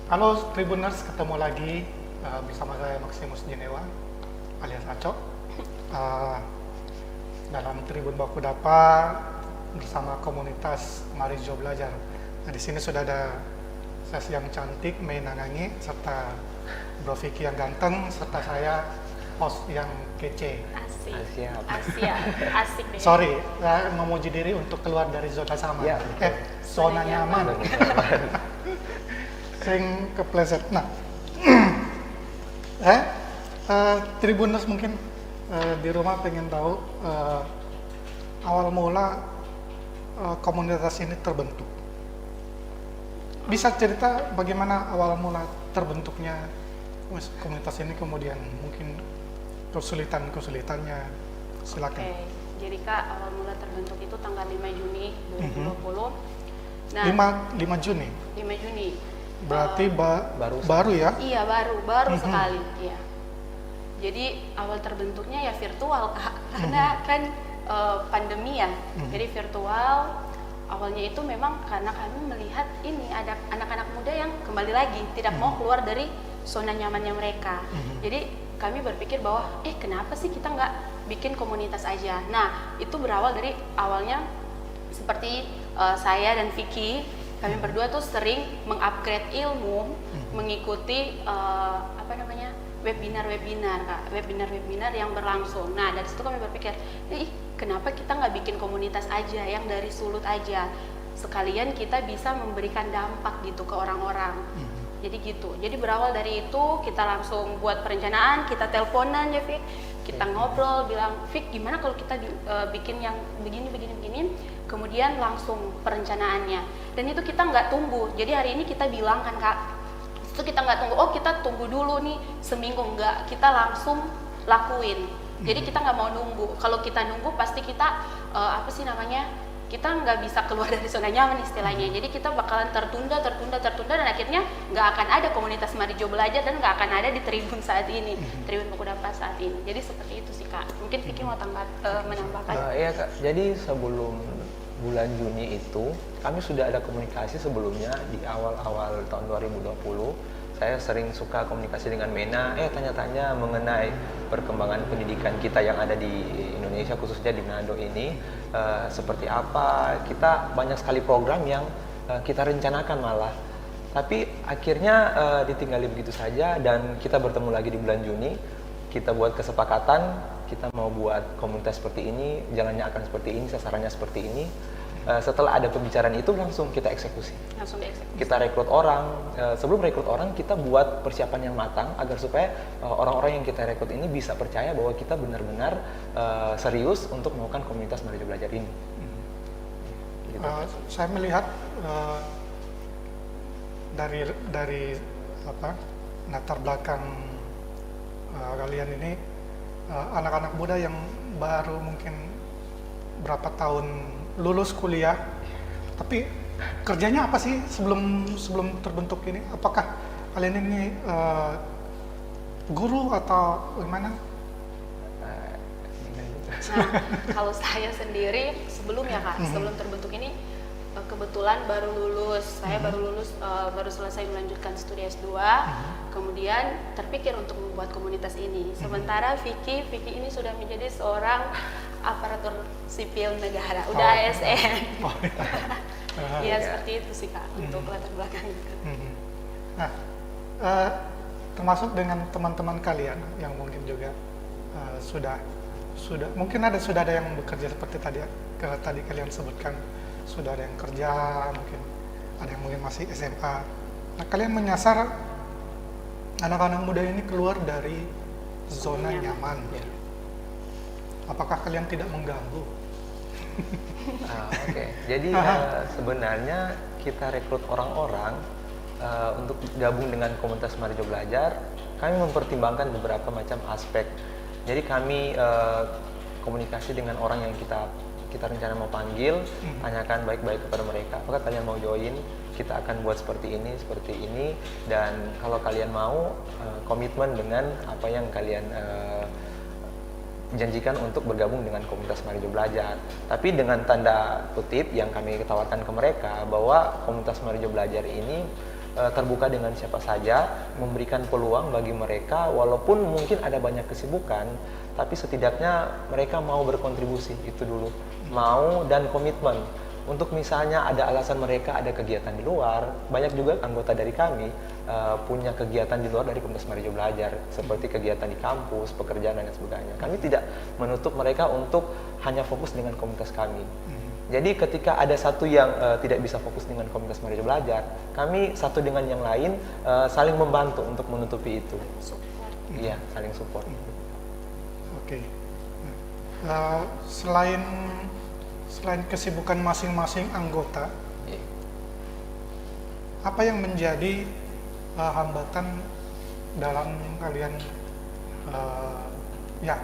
Halo Tribuners, ketemu lagi bersama saya Maximus Jenewa alias Acok dalam Tribun Baku Dapa bersama komunitas Marijo Belajar. Nah, di sini sudah ada Ses yang cantik, Mei Nangangi, serta Bro Vicky yang ganteng, serta saya host yang kece. Asik. Siap. Asia. Asik deh. Sorry, saya memuji diri untuk keluar dari zona sama. Ya, zona nyaman. Sering kepleset. Nah, Tribuners mungkin di rumah pengen tahu awal mula komunitas ini terbentuk. Bisa cerita bagaimana awal mula terbentuknya komunitas ini, kemudian mungkin kesulitannya. Silakan. Oke. Jadi Kak, awal mula terbentuk itu tanggal 5 Juni 2020. Nah, 5 Juni. 5 Juni. Berarti baru baru ya? Iya, baru sekali, iya. Jadi awal terbentuknya ya virtual, Kak. Karena kan pandemi ya. Jadi virtual. Awalnya itu memang karena kami melihat ini ada anak-anak muda yang kembali lagi tidak mau keluar dari zona nyamannya mereka. Jadi kami berpikir bahwa kenapa sih kita nggak bikin komunitas aja. Nah, itu berawal dari awalnya seperti saya dan Vicky, kami berdua tuh sering mengupgrade ilmu, mengikuti webinar yang berlangsung. Nah, dari situ kami berpikir, kenapa kita nggak bikin komunitas aja yang dari sulut aja, sekalian kita bisa memberikan dampak gitu ke orang-orang. Jadi gitu. Jadi berawal dari itu kita langsung buat perencanaan, kita teleponan ya Vic, kita ngobrol, bilang Vic gimana kalau kita bikin yang begini, kemudian langsung perencanaannya. Dan itu kita nggak tunggu. Jadi hari ini kita bilang kan Kak, itu kita nggak tunggu, kita tunggu dulu nih seminggu, enggak, kita langsung lakuin. Jadi kita nggak mau nunggu. Kalau kita nunggu pasti kita kita nggak bisa keluar dari zona nyaman istilahnya. Jadi kita bakalan tertunda dan akhirnya nggak akan ada komunitas Marijo Belajar dan nggak akan ada di Tribun saat ini, Tribun Baku Dapa saat ini. Jadi seperti itu sih Kak. Mungkin Vicky mau menambahkan. Iya Kak, jadi sebelum bulan Juni itu kami sudah ada komunikasi sebelumnya di awal-awal tahun 2020. Saya sering suka komunikasi dengan Mena, tanya-tanya mengenai perkembangan pendidikan kita yang ada di Indonesia, khususnya di Manado ini, seperti apa. Kita banyak sekali program yang kita rencanakan malah, tapi akhirnya ditinggali begitu saja. Dan kita bertemu lagi di bulan Juni, kita buat kesepakatan, kita mau buat komunitas seperti ini, jalannya akan seperti ini, sasarannya seperti ini. Setelah ada pembicaraan itu langsung kita eksekusi. Langsung dieksekusi. Kita rekrut orang. Sebelum rekrut orang kita buat persiapan yang matang agar supaya orang-orang yang kita rekrut ini bisa percaya bahwa kita benar-benar serius untuk melakukan komunitas Marijo Belajar ini. Gitu. Saya melihat dari latar belakang kalian ini anak-anak muda yang baru mungkin berapa tahun lulus kuliah, tapi kerjanya apa sih sebelum terbentuk ini? Apakah kalian ini guru atau gimana? Nah, kalau saya sendiri sebelumnya Kak, sebelum terbentuk ini kebetulan baru lulus. Saya baru selesai melanjutkan studi S2. Kemudian terpikir untuk membuat komunitas ini. Sementara Vicky ini sudah menjadi seorang aparatur sipil negara, udah ASN. Ya seperti itu sih Kak untuk latar belakangnya. Nah, termasuk dengan teman-teman kalian yang mungkin juga sudah mungkin sudah ada yang bekerja seperti tadi kalian sebutkan, sudah ada yang kerja, mungkin ada yang mungkin masih SMA. Nah, kalian menyasar anak-anak muda ini keluar dari zona nyaman. Apakah kalian tidak mengganggu? Oke. Jadi sebenarnya kita rekrut orang-orang untuk gabung dengan komunitas Marijo Belajar. Kami mempertimbangkan beberapa macam aspek. Jadi kami komunikasi dengan orang yang kita rencana mau panggil, tanyakan baik-baik kepada mereka, apakah kalian mau join, kita akan buat seperti ini, dan kalau kalian mau komitmen dengan apa yang kalian janjikan untuk bergabung dengan komunitas Marijo Belajar. Tapi dengan tanda kutip yang kami tawarkan ke mereka bahwa komunitas Marijo Belajar ini terbuka dengan siapa saja, memberikan peluang bagi mereka walaupun mungkin ada banyak kesibukan, tapi setidaknya mereka mau berkontribusi itu dulu, mau dan komitmen. Untuk misalnya ada alasan mereka ada kegiatan di luar, banyak juga anggota dari kami punya kegiatan di luar dari Komunitas Marijo Belajar, seperti kegiatan di kampus, pekerjaan dan sebagainya. Kami tidak menutup mereka untuk hanya fokus dengan komunitas kami. Jadi ketika ada satu yang tidak bisa fokus dengan Komunitas Marijo Belajar, kami satu dengan yang lain saling membantu untuk menutupi itu. Support. Iya, saling support. Oke. Selain kesibukan masing-masing anggota, Iya. apa yang menjadi hambatan dalam kalian ya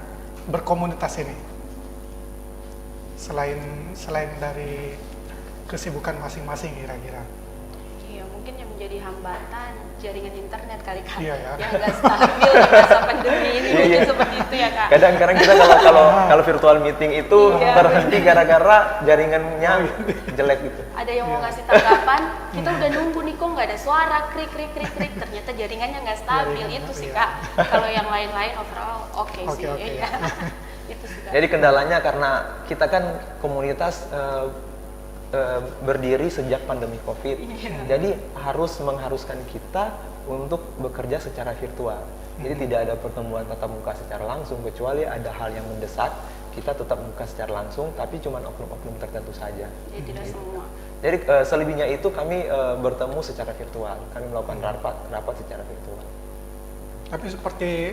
berkomunitas ini? Selain dari kesibukan masing-masing kira-kira. Iya, mungkin yang menjadi hambatan jaringan internet kali Kak. Iya, ya. Yang nggak stabil di masa pandemi ini Iya, mungkin iya. seperti itu ya Kak. Kadang-kadang kita kalau virtual meeting itu Iya. terhenti gara-gara jaringannya jelek gitu. Ada yang mau ngasih tanggapan, kita udah nunggu nih kok nggak ada suara, krik krik krik krik, ternyata jaringannya nggak stabil. Jaringan, Itu sih iya. Kak. Kalau yang lain-lain overall oke sih. Oke. Iya. Itu sih Kak. Jadi kendalanya karena kita kan komunitas berdiri sejak pandemi COVID, jadi mengharuskan kita untuk bekerja secara virtual. Jadi tidak ada pertemuan tatap muka secara langsung, kecuali ada hal yang mendesak, kita tetap muka secara langsung, tapi cuma oknum-oknum tertentu saja. Jadi tidak semua. Jadi selebihnya itu kami bertemu secara virtual, kami melakukan rapat secara virtual. Tapi seperti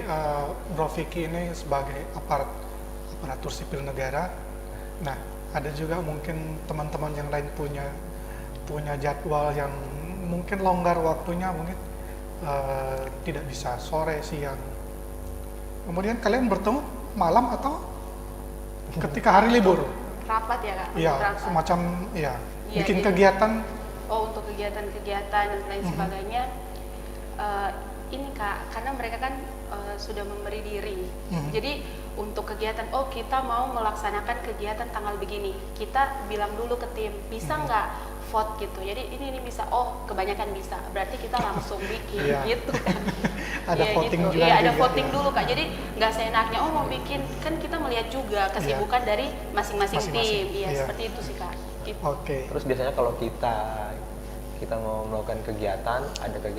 Bro Vicky ini sebagai aparatur sipil negara, nah ada juga mungkin teman-teman yang lain punya jadwal yang mungkin longgar waktunya, mungkin tidak bisa sore, siang. Kemudian kalian bertemu malam atau ketika hari libur? Rapat ya Kak? Iya, Rapat. semacam ya, Iya, bikin jadi- kegiatan. Oh, untuk kegiatan-kegiatan dan lain sebagainya, ini Kak, karena mereka kan sudah memberi diri. Jadi untuk kegiatan, oh kita mau melaksanakan kegiatan tanggal begini, kita bilang dulu ke tim, bisa nggak vote gitu. Jadi ini bisa, oh kebanyakan bisa, berarti kita langsung bikin Iya. gitu kan. Ada Iya, voting gitu. juga Iya, ada juga, voting ya. dulu Kak. Jadi nggak seenaknya, oh mau bikin, kan kita melihat juga kesibukan dari masing-masing Masing-masing, tim. Iya, iya. seperti itu sih Kak. Gitu. Oke. Terus biasanya kalau kita mau melakukan kegiatan,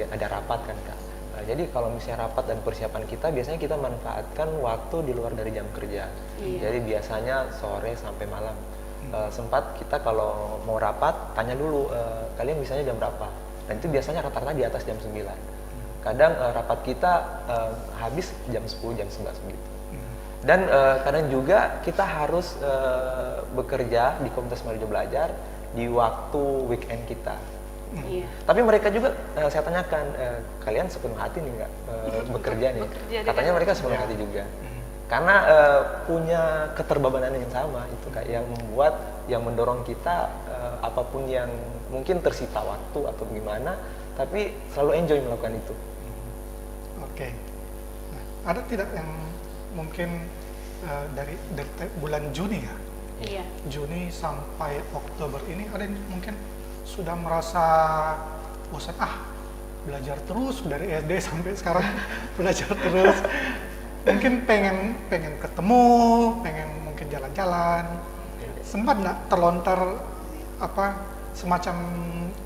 ada rapat kan Kak. Nah, jadi kalau misalnya rapat dan persiapan kita, biasanya kita manfaatkan waktu di luar dari jam kerja. Iya. Jadi biasanya sore sampai malam. Sempat kita kalau mau rapat, tanya dulu, kalian misalnya jam berapa? Dan itu biasanya rata-rata di atas jam 9. Kadang rapat kita habis jam 10, jam 11 begitu. Dan kadang juga kita harus bekerja di Komunitas Marijo Belajar di waktu weekend kita. Iya. Tapi mereka juga saya tanyakan, kalian sepenuh hati nih nggak bekerja nih? Bekerja dengan- Katanya mereka sepenuh hati juga. Karena punya keterbebanan yang sama itu Kak, yang membuat, yang mendorong kita apapun yang mungkin tersita waktu atau gimana, tapi selalu enjoy melakukan itu. Oke. Nah, ada tidak yang mungkin dari bulan Juni ya? Iya. Juni sampai Oktober ini ada yang mungkin sudah merasa bosan, belajar terus dari SD sampai sekarang belajar terus. Mungkin pengen ketemu, pengen mungkin jalan-jalan. Sempat nggak terlontar semacam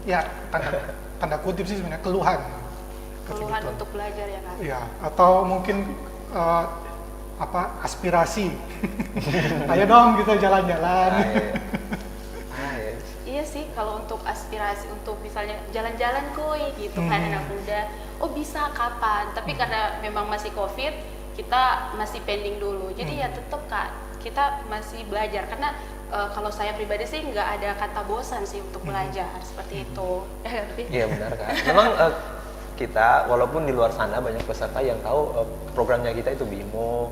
ya tanda kutip sih sebenarnya keluhan Keluhan untuk belajar ya Kak. ya, atau mungkin aspirasi. Ayo dong kita jalan-jalan. Iya. Iya sih, kalau untuk aspirasi untuk misalnya jalan-jalan kuy gitu kan anak muda, oh bisa kapan? Tapi karena memang masih COVID, kita masih pending dulu. Jadi ya tetap Kak, kita masih belajar karena kalau saya pribadi sih nggak ada kata bosan sih untuk belajar seperti itu. Iya benar Kak. Memang kita walaupun di luar sana banyak peserta yang tahu programnya kita itu BIMO,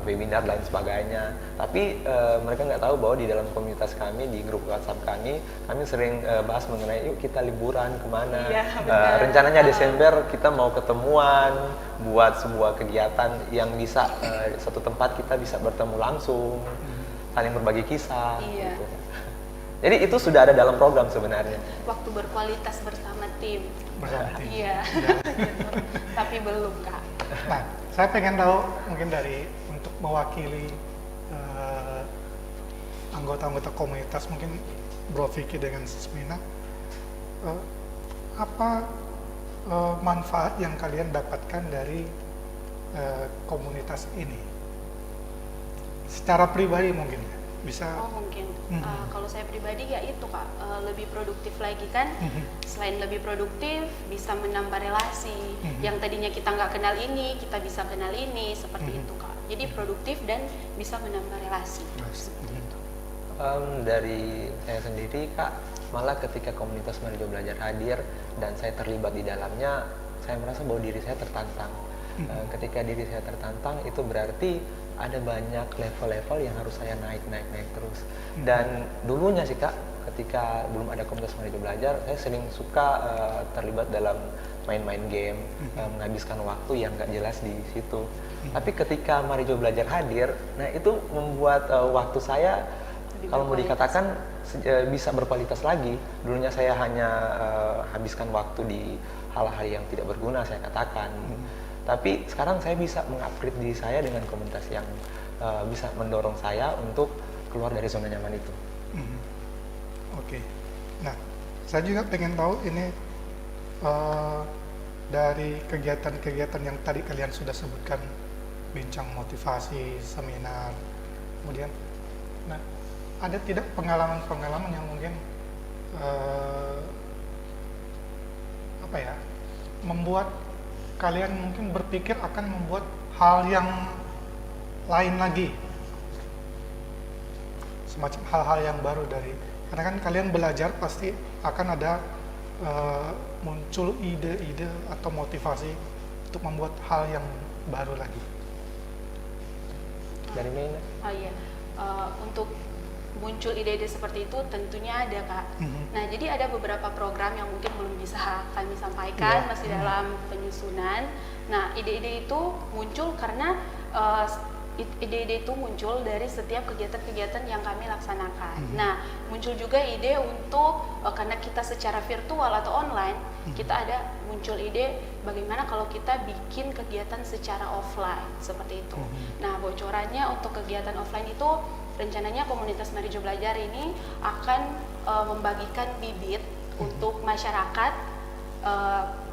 webinar dan sebagainya, tapi mereka nggak tahu bahwa di dalam komunitas kami, di grup WhatsApp kami sering bahas mengenai yuk kita liburan kemana. Iya, benar. Rencananya Desember kita mau ketemuan buat sebuah kegiatan yang bisa satu tempat kita bisa bertemu langsung, saling berbagi kisah. Iya. Gitu. Jadi itu sudah ada dalam program sebenarnya. Waktu berkualitas bersama tim. bersama tim. Iya. Tapi belum Kak. Nah, saya pengen tahu mungkin dari untuk mewakili anggota-anggota komunitas, mungkin Bro Vicky dengan Susmina, apa manfaat yang kalian dapatkan dari komunitas ini? Secara pribadi mungkin bisa. Oh mungkin. Mhm. Kalau saya pribadi ya itu Kak, lebih produktif lagi kan. Selain lebih produktif, bisa menambah relasi. Yang tadinya kita nggak kenal ini, kita bisa kenal ini, seperti itu Kak. Jadi produktif dan bisa menambah relasi. Seperti itu. Dari saya sendiri Kak, malah ketika komunitas Marijo Belajar hadir dan saya terlibat di dalamnya, saya merasa bahwa diri saya tertantang. Ketika diri saya tertantang, itu berarti ada banyak level-level yang harus saya naik terus. Dan dulunya sih Kak, ketika belum ada komunitas Marijo Belajar, saya sering suka terlibat dalam main-main game, menghabiskan waktu yang gak jelas di situ. Tapi ketika Marijo Belajar hadir, nah itu membuat waktu saya, kalau mau dikatakan, bisa berkualitas lagi. Dulunya saya hanya habiskan waktu di hal-hal yang tidak berguna, saya katakan. Tapi sekarang saya bisa mengupgrade diri saya dengan komunitas yang bisa mendorong saya untuk keluar dari zona nyaman itu. Oke. Nah, saya juga pengen tahu ini dari kegiatan-kegiatan yang tadi kalian sudah sebutkan, bincang motivasi, seminar, kemudian, nah, ada tidak pengalaman-pengalaman yang mungkin apa ya, membuat kalian mungkin berpikir akan membuat hal yang lain lagi, semacam hal-hal yang baru dari, karena kan kalian belajar pasti akan ada muncul ide-ide atau motivasi untuk membuat hal yang baru lagi. Dari mana? Oh iya, untuk muncul ide-ide seperti itu tentunya ada Kak. Nah jadi ada beberapa program yang mungkin belum bisa kami sampaikan, masih dalam penyusunan. Nah ide-ide itu muncul karena ide-ide itu muncul dari setiap kegiatan-kegiatan yang kami laksanakan. Nah muncul juga ide untuk karena kita secara virtual atau online, kita ada muncul ide bagaimana kalau kita bikin kegiatan secara offline seperti itu. Nah bocorannya untuk kegiatan offline itu rencananya komunitas Marijo Belajar ini akan membagikan bibit untuk masyarakat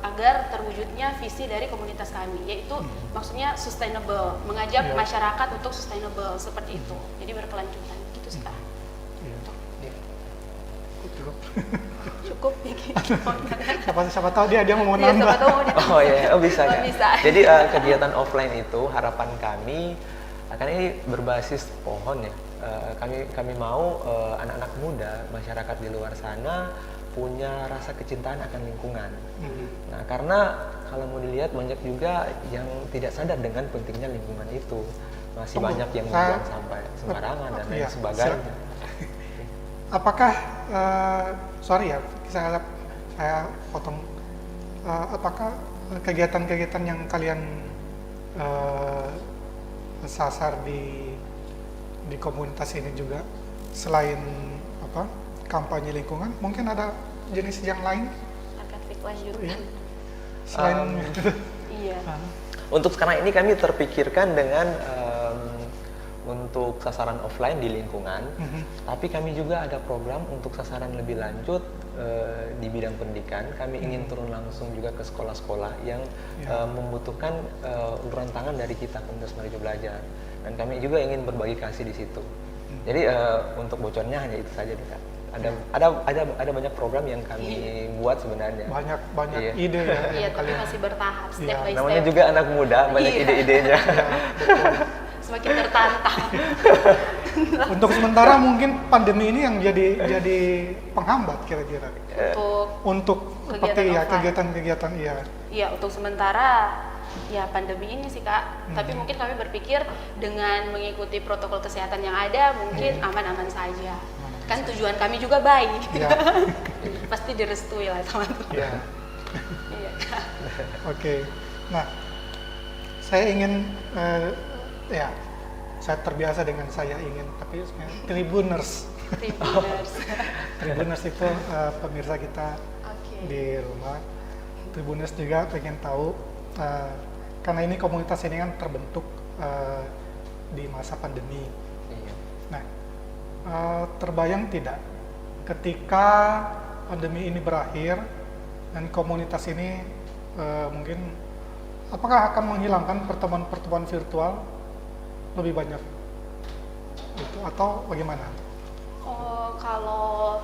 agar terwujudnya visi dari komunitas kami, yaitu maksudnya sustainable, mengajak masyarakat untuk sustainable seperti itu. Jadi berkelanjutan gitu sih Kak. Cukup Vicky. Siapa tahu dia mau Iya, nambah. siapa tahu mau ditambah. Oh iya, bisa Oh, Kak. bisa. Jadi kegiatan offline itu harapan kami akan ini berbasis pohon ya. Kami mau anak-anak muda, masyarakat di luar sana punya rasa kecintaan akan lingkungan. Nah, karena kalau mau dilihat banyak juga yang tidak sadar dengan pentingnya lingkungan itu. Masih banyak yang membuang sampah sembarangan dan lain sebagainya. Apakah sorry ya, saya potong. Apakah kegiatan-kegiatan yang kalian sasar di komunitas ini juga selain kampanye lingkungan, mungkin ada jenis yang lain? Akan Vicky lanjutkan. Iya. Selain Iya. Untuk sekarang ini kami terpikirkan dengan untuk sasaran offline di lingkungan, tapi kami juga ada program untuk sasaran lebih lanjut di bidang pendidikan. Kami ingin turun langsung juga ke sekolah-sekolah yang membutuhkan uluran tangan dari kita komunitas Marijo Belajar, dan kami juga ingin berbagi kasih di situ. Jadi untuk bocornya hanya itu saja nih Kak. Ada banyak program yang kami buat sebenarnya. banyak ide ya. Iya, yang tapi kalian. masih bertahap, step by step. Namanya juga anak muda, banyak Iya. ide-idenya. Semakin tertantang. Untuk sementara mungkin pandemi ini yang jadi penghambat kira-kira untuk seperti ya kegiatan-kegiatan Iya, untuk sementara ya pandemi ini sih Kak. Tapi mungkin kami berpikir dengan mengikuti protokol kesehatan yang ada mungkin aman-aman saja. Kan tujuan kami juga baik. Iya. Pasti direstui lah teman-teman. Iya. Iya Kak. Oke. Nah, saya ingin saya terbiasa dengan saya ingin, tapi sebenarnya Tribuners Tribuners. Tribuners itu pemirsa kita Oke. di rumah. Tribuners juga pengen tahu karena ini komunitas ini kan terbentuk di masa pandemi. Iya. Nah, terbayang tidak ketika pandemi ini berakhir dan komunitas ini mungkin apakah akan menghilangkan pertemuan-pertemuan virtual lebih banyak itu atau bagaimana? Oh, kalau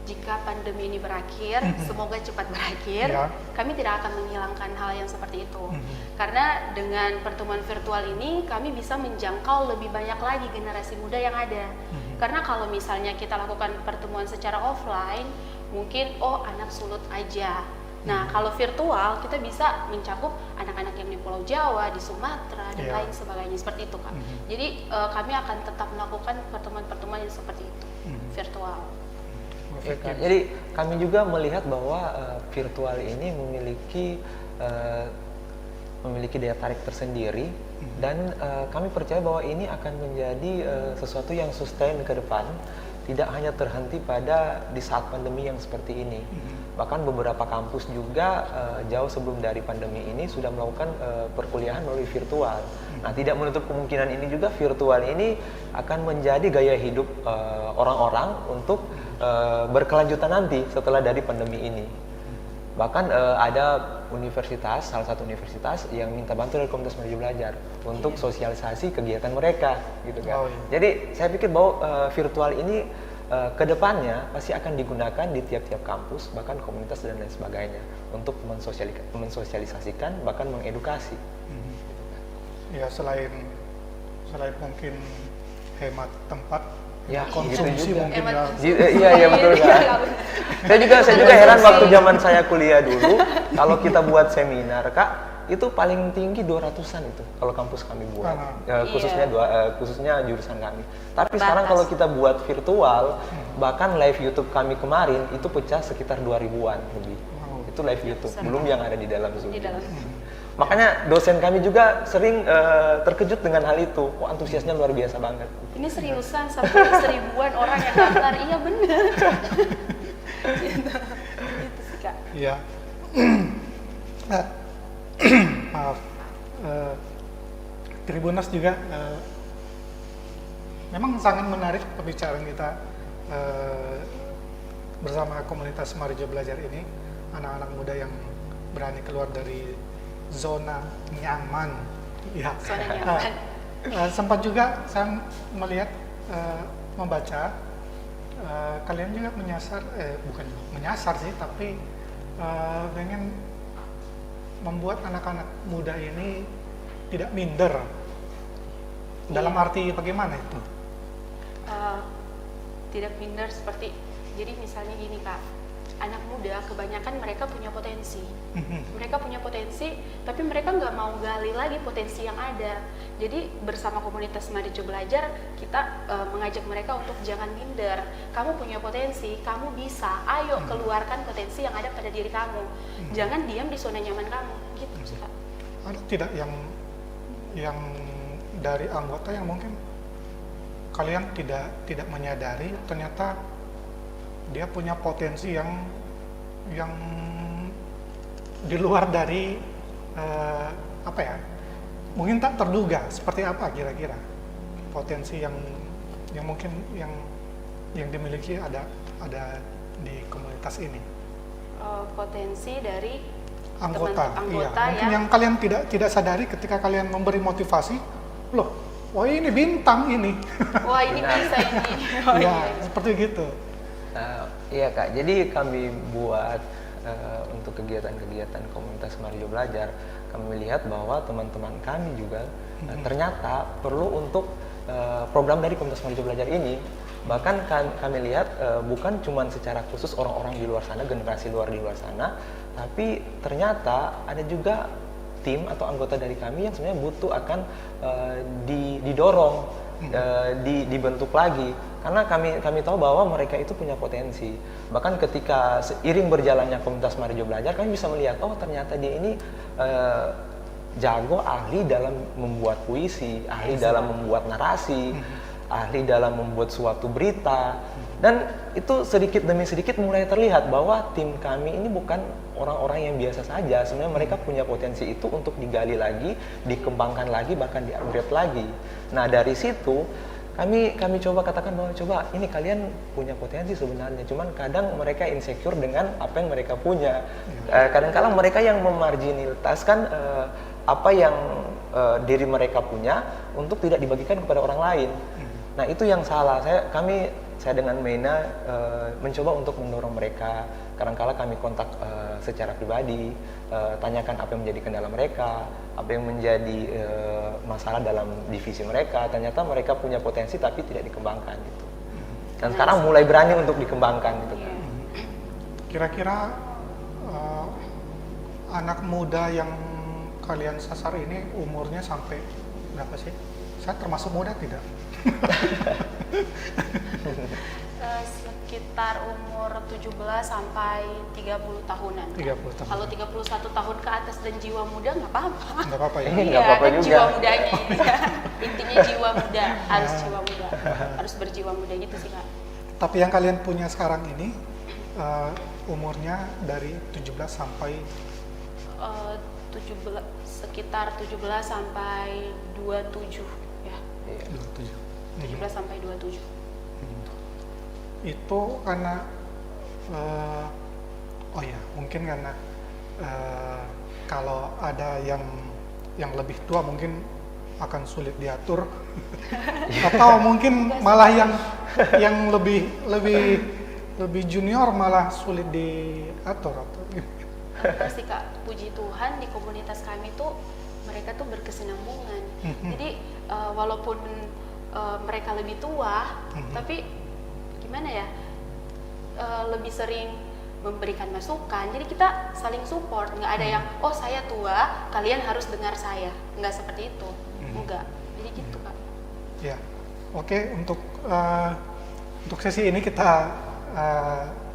jika pandemi ini berakhir, semoga cepat berakhir, Ya. kami tidak akan menghilangkan hal yang seperti itu. Mhm. Karena dengan pertemuan virtual ini, kami bisa menjangkau lebih banyak lagi generasi muda yang ada. Karena kalau misalnya kita lakukan pertemuan secara offline, mungkin anak sulut aja. Nah, kalau virtual kita bisa mencakup anak-anak yang di Pulau Jawa, di Sumatera, dan Iya. lain sebagainya seperti itu, Kak. Jadi kami akan tetap melakukan pertemuan-pertemuan yang seperti itu, virtual. Ya, Kak. Jadi kami juga melihat bahwa virtual ini memiliki daya tarik tersendiri dan kami percaya bahwa ini akan menjadi sesuatu yang sustain ke depan, tidak hanya terhenti pada di saat pandemi yang seperti ini. Bahkan beberapa kampus juga jauh sebelum dari pandemi ini sudah melakukan perkuliahan melalui virtual. Nah, tidak menutup kemungkinan ini juga virtual ini akan menjadi gaya hidup orang-orang untuk berkelanjutan nanti setelah dari pandemi ini. Bahkan ada universitas, salah satu universitas yang minta bantu dari Komunitas Maju Belajar untuk sosialisasi kegiatan mereka, gitu kan. Oh, iya. Jadi saya pikir bahwa virtual ini kedepannya pasti akan digunakan di tiap-tiap kampus, bahkan komunitas dan lain sebagainya untuk mensosialisasikan, bahkan mengedukasi. Ya selain mungkin hemat tempat, Ya, konsumsi gitu juga. mungkin Hemat ya. konsumsi. Iya betul Iya, kan. iya, Saya juga heran waktu zaman saya kuliah dulu, kalau kita buat seminar, Kak, itu paling tinggi 200-an itu kalau kampus kami buat. Khususnya jurusan kami. Tapi sekarang kalau kita buat virtual, bahkan live YouTube kami kemarin itu pecah sekitar 2000-an lebih. Wow. Itu live YouTube, belum yang ada di dalam Zoom. Di dalam. Makanya dosen kami juga sering terkejut dengan hal itu. Wah, antusiasnya luar biasa banget. Ini seriusan sampai 1000-an orang yang daftar. Iya bener. Gitu sih, Kak. Iya. Maaf. Tribuners juga memang sangat menarik pembicaraan kita bersama komunitas Marjo Belajar ini, anak-anak muda yang berani keluar dari zona nyaman. Ya. Zona nyaman. Sempat juga saya melihat membaca kalian juga bukan menyasar sih, tapi pengen membuat anak-anak muda ini tidak minder. Dalam arti bagaimana itu? Tidak minder seperti, jadi misalnya gini, Kak, anak muda kebanyakan mereka punya potensi. Mereka punya potensi, tapi mereka nggak mau gali lagi potensi yang ada. Jadi bersama komunitas Marjo Belajar, kita mengajak mereka untuk jangan minder. Kamu punya potensi, kamu bisa. Ayo keluarkan potensi yang ada pada diri kamu. Jangan diam di zona nyaman kamu. Gitu sih, Kak. Ada tidak yang dari anggota yang mungkin kalian tidak menyadari ternyata dia punya potensi yang di luar dari mungkin tak terduga, seperti apa kira-kira potensi yang mungkin yang dimiliki ada di komunitas ini? Potensi dari Anggota, teman-teman iya. anggota Mungkin yang kalian tidak sadari ketika kalian memberi motivasi, loh, wah ini bintang ini. wah ini bisa ini. Oh, Ya, iya. seperti gitu. Iya Kak, jadi kami buat untuk kegiatan-kegiatan komunitas Marjo Belajar, kami melihat bahwa teman-teman kami juga ternyata perlu untuk program dari komunitas Marjo Belajar ini. Bahkan kami lihat bukan cuma secara khusus orang-orang di luar sana, generasi luar di luar sana, tapi ternyata ada juga tim atau anggota dari kami yang sebenarnya butuh akan didorong, dibentuk lagi, karena kami tahu bahwa mereka itu punya potensi. Bahkan ketika seiring berjalannya komunitas Marjo Belajar, kami bisa melihat, oh ternyata dia ini jago, ahli dalam membuat puisi, ahli dalam membuat narasi, ahli dalam membuat suatu berita. Dan itu sedikit demi sedikit mulai terlihat bahwa tim kami ini bukan orang-orang yang biasa saja. Sebenarnya mereka punya potensi itu untuk digali lagi, dikembangkan lagi, bahkan di-upgrade lagi. Nah, dari situ kami coba katakan bahwa coba ini kalian punya potensi sebenarnya, cuman kadang mereka insecure dengan apa yang mereka punya. Kadang-kadang mereka yang memarginalitaskan apa yang diri mereka punya untuk tidak dibagikan kepada orang lain. Nah, itu yang salah. Saya dengan Mena mencoba untuk mendorong mereka. Kadang-kala kami kontak secara pribadi, tanyakan apa yang menjadi kendala mereka, apa yang menjadi masalah dalam divisi mereka. Ternyata mereka punya potensi tapi tidak dikembangkan gitu. Dan sekarang mulai berani untuk dikembangkan gitu kan. Kira-kira anak muda yang kalian sasar ini umurnya sampai berapa sih? Saya termasuk muda tidak? Sekitar umur 17 sampai 30 tahunan. 30 tahun. Kalau 31 tahun ke atas dan jiwa muda nggak apa-apa. Nggak apa-apa ya? Nggak Iya, apa-apa dan juga. jiwa mudanya ini ya. Intinya jiwa muda, harus jiwa muda. Harus berjiwa muda gitu sih, Kak. Tapi yang kalian punya sekarang ini umurnya dari 17 sampai 17 sekitar 17 sampai 27 ya. 27. 17 sampai 27. Itu karena mungkin karena kalau ada yang lebih tua mungkin akan sulit diatur atau mungkin malah yang lebih junior malah sulit diatur atau Enggak sih, Kak, puji Tuhan di komunitas kami tuh mereka tuh berkesinambungan. Jadi walaupun mereka lebih tua, tapi gimana ya, lebih sering memberikan masukan. Jadi kita saling support, nggak ada yang oh saya tua, kalian harus dengar saya. Nggak seperti itu, enggak. Jadi gitu, Kak. ya. Oke, untuk sesi ini kita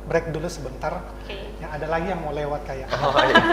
break dulu sebentar. Oke. Yang ada lagi yang mau lewat kayak. Oh, iya.